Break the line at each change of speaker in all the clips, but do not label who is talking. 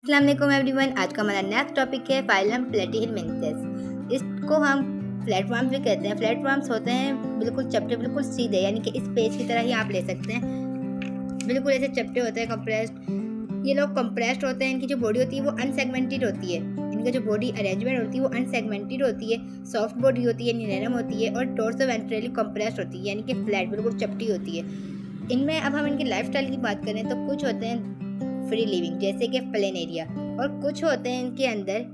अस्सलाम वालेकुम एवरीवन। आज का हमारा नेक्स्ट टॉपिक है फाइलम प्लेटिहेलमिन्थेस। इसको हम प्लेटफॉर्म्स भी कहते हैं। प्लेटफॉर्म्स होते हैं बिल्कुल चपटे, बिल्कुल सीधे, यानी कि इस पेज की तरह ही आप ले सकते हैं। बिल्कुल ऐसे चपटे होते हैं, कंप्रेस्ड। ये लोग कंप्रेस्ड होते हैं। इनकी जो बॉडी होती है वो अनसेगमेंटेड होती है। इनका जो बॉडी अरेंजमेंट होती है वो अनसेगमेंटेड होती है, सॉफ्ट बॉडी होती है, नरम होती है और टॉर्सो वेंट्रली कंप्रेस्ड होती है, यानी कि फ्लैट, बिल्कुल चपटी होती है। इनमें अब हम इनकी लाइफस्टाइल की बात करें तो कुछ होते हैं फ्री लिविंग, जैसे कि प्लेनेरिया, और कुछ होते हैं इनके अंदर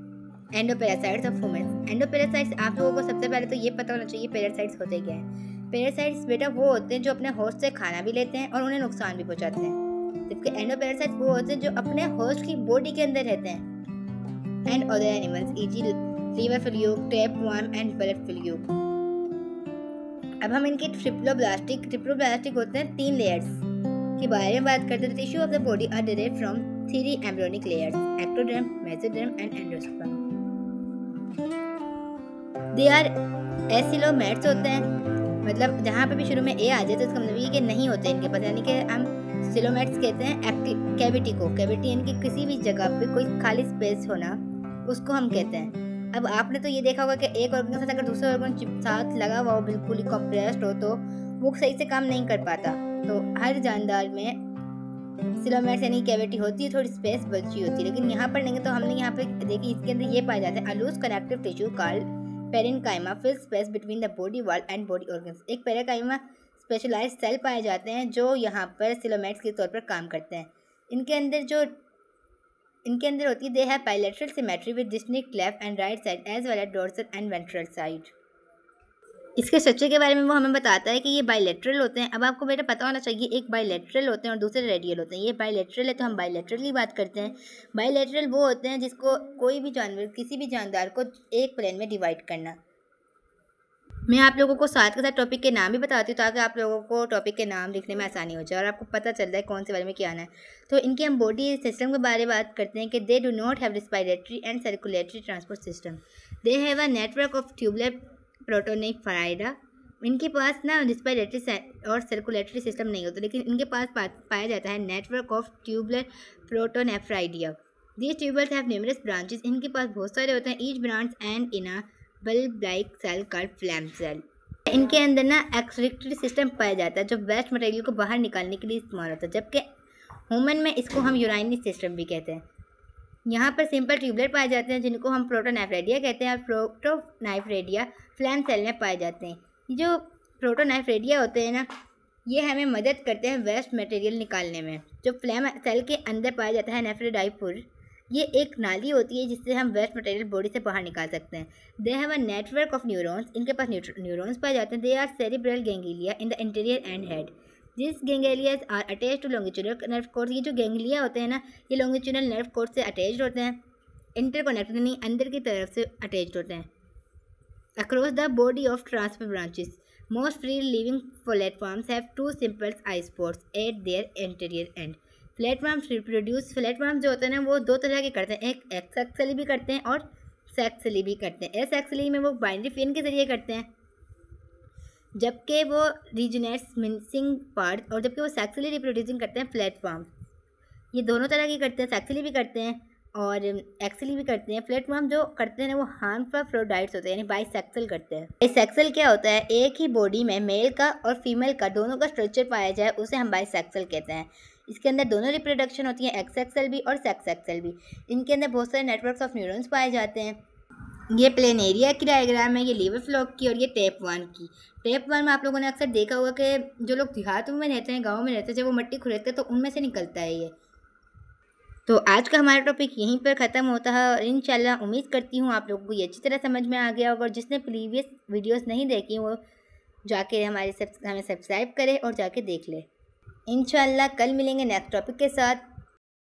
एंडोपैरासाइट्स ऑफ ह्यूमंस। एंडोपैरासाइट्स आप लोगों को सबसे पहले तो ये पता होना चाहिए पैरासाइट्स होते क्या हैं। पैरासाइट्स बेटा वो होते हैं जो अपने होस्ट से खाना भी लेते हैं और उन्हें नुकसान भी पहुंचाते हैं, जबकि एंडोपैरासाइट्स वो होते हैं जो अपने होस्ट की बॉडी के अंदर रहते हैं। And other animals e g. Liver fluke, tapeworm and blood fluke. अब हम इनके ट्रिप्लोब्लास्टिक होते हैं 3 लेयर्स के बारे में बात करते हैं। Tissue of the body are derived from 3 embryonic layers, ectoderm, mesoderm and endosperm. They are acoelomates होते हैं, मतलब जहाँ पे भी शुरू में ए आ जाए तो इसका मतलब ये कि नहीं होते इनके पास, यानी कि हम सिलोमेट्स कहते हैं एक्टिव कैविटी को। कैविटी यानी कि किसी भी जगह पे कोई खाली स्पेस होना, उसको हम कहते हैं। अब आपने तो ये देखा होगा कि एक ऑर्गन के साथ अगर दूसरा ऑर्गन साथ लगा हुआ हो, बिल्कुल ही कंप्रेस्ड हो, तो वो सही से काम नहीं कर पाता। तो हर जानदार में सिलोमेट्स यानी कैविटी होती है, थोड़ी स्पेस बची होती है। लेकिन यहाँ पर नहीं, तो हमने यहाँ पे देखी इसके अंदर ये पाए जाते हैं a loose connective tissue called parenchyma fill space between the body wall and body organs. एक पेरेन्काइमा स्पेशलाइज्ड सेल पाए जाते हैं जो यहाँ पर सिलोमेट्स के तौर पर काम करते हैं। इनके अंदर होती है they have bilateral symmetry with distinct left and right side as well as dorsal and ventral side. इसके स्ट्रक्चर के बारे में वो हमें बताता है कि ये बाइलेटरल होते हैं। अब आपको बेटा पता होना चाहिए, एक बाइलेटरल होते हैं और दूसरे रेडियल होते हैं। ये बाइलेटरल है तो हम बाइलेटरल की बात करते हैं। बाइलेटरल वो होते हैं जिसको कोई भी जानवर, किसी भी जानदार को एक प्लेन में डिवाइड करना। मैं आप लोगों को साथ के साथ टॉपिक के नाम भी बताती हूँ ताकि आप लोगों को टॉपिक के नाम लिखने में आसानी हो जाए और आपको पता चल जाए कौन से बारे में क्या आना है। तो इनके हम बॉडी सिस्टम के बारे में बात करते हैं कि they do not have respiratory and circulatory transport system. They have a network of tubular protonephridia. इनके पास ना रेस्पिरेटरी और सर्कुलेटरी सिस्टम नहीं होता, लेकिन इनके पास पाया जाता है network of tubular protonephridia. These tubules have numerous branches. इनके पास बहुत सारे होते हैं। Each branch end in a bulb like cell called flame cell. इनके अंदर ना एक्सक्रीटरी सिस्टम पाया जाता है जो वेस्ट मटेरियल को बाहर निकालने के लिए इस्तेमाल होता है, जबकि ह्यूमन में इसको हम यूराइनरी सिस्टम भी कहते हैं। यहाँ पर सिंपल ट्यूबलेट पाए जाते हैं जिनको हम प्रोटोनेफ्राइडिया कहते हैं और प्रोटोनेफ्राइडिया फ्लैम सेल में पाए जाते हैं। जो प्रोटोनेफ्राइडिया होते हैं ना, ये हमें मदद करते हैं वेस्ट मटेरियल निकालने में। जो फ्लैम सेल के अंदर पाया जाता है नेफ्रोडाइपुर, ये एक नाली होती है जिससे हम वेस्ट मटेरियल बॉडी से बाहर निकाल सकते हैं। They have a network of neurons. इनके पास न्यूरॉन्स पाए जाते हैं। They are cerebral ganglia in the interior and head. This ganglias are attach to longitudinal nerve cords. ये जो गैंग्लिया होते हैं ना, ये लॉन्गिट्यूडल नर्व कोर्स से अटैच्ड होते हैं, इंटरकनेक्टेड यानी अंदर की तरफ से अटैच्ड होते हैं across the body of transfer branches. Most free living platforms have 2 simple I spots eight there interior and. Platforms reproduce, platform जो होते हैं ना वो 2 तरह के करते हैं, एक एक्स एक्सली भी करते हैं और सेक्सली भी करते हैं। एस एक्सली में वो बाइनरी फिन के जरिए करते हैं, जबकि वो रीजनेट्स मिसिंग पार्ट, और जबकि वो सेक्सुअली रिप्रोड्यूसिंग करते हैं प्लेटफॉर्म। ये दोनों तरह की करते हैं, सेक्सुअली भी करते हैं और एक्सुअली भी करते हैं। प्लेटफॉर्म जो करते हैं वो हार्मफ्रोडाइट्स होते हैं, यानी बाइसेक्सुअल करते हैं। बाइसेक्सुअल क्या होता है? एक ही बॉडी में मेल का और फीमेल का दोनों का स्ट्रक्चर पाया जाए उसे हम बाइसेक्सुअल कहते हैं। इसके अंदर दोनों रिप्रोडक्शन होती है, एक्स एक्सएल भी और सेक्स एक्सएल भी। इनके अंदर बहुत सारे नेटवर्क्स ऑफ न्यूरॉन्स पाए जाते हैं। ये प्लेनेरिया की डायग्राम है, ये लीवर फ्लॉक की और ये टेपवर्म की। टेपवर्म आप लोगों ने अक्सर देखा होगा कि जो लोग देहातों में रहते हैं, गाँव में रहते हैं, जब वो मिट्टी खुरेदते हैं तो उनमें से निकलता है ये। तो आज का हमारा टॉपिक यहीं पर ख़त्म होता है और इंशाल्लाह उम्मीद करती हूँ आप लोगों को ये अच्छी तरह समझ में आ गया होगा। और जिसने प्रीवियस वीडियोस नहीं देखी वो जाके हमें सब्सक्राइब करे और जाके देख ले। इंशाल्लाह कल मिलेंगे नेक्स्ट टॉपिक के साथ।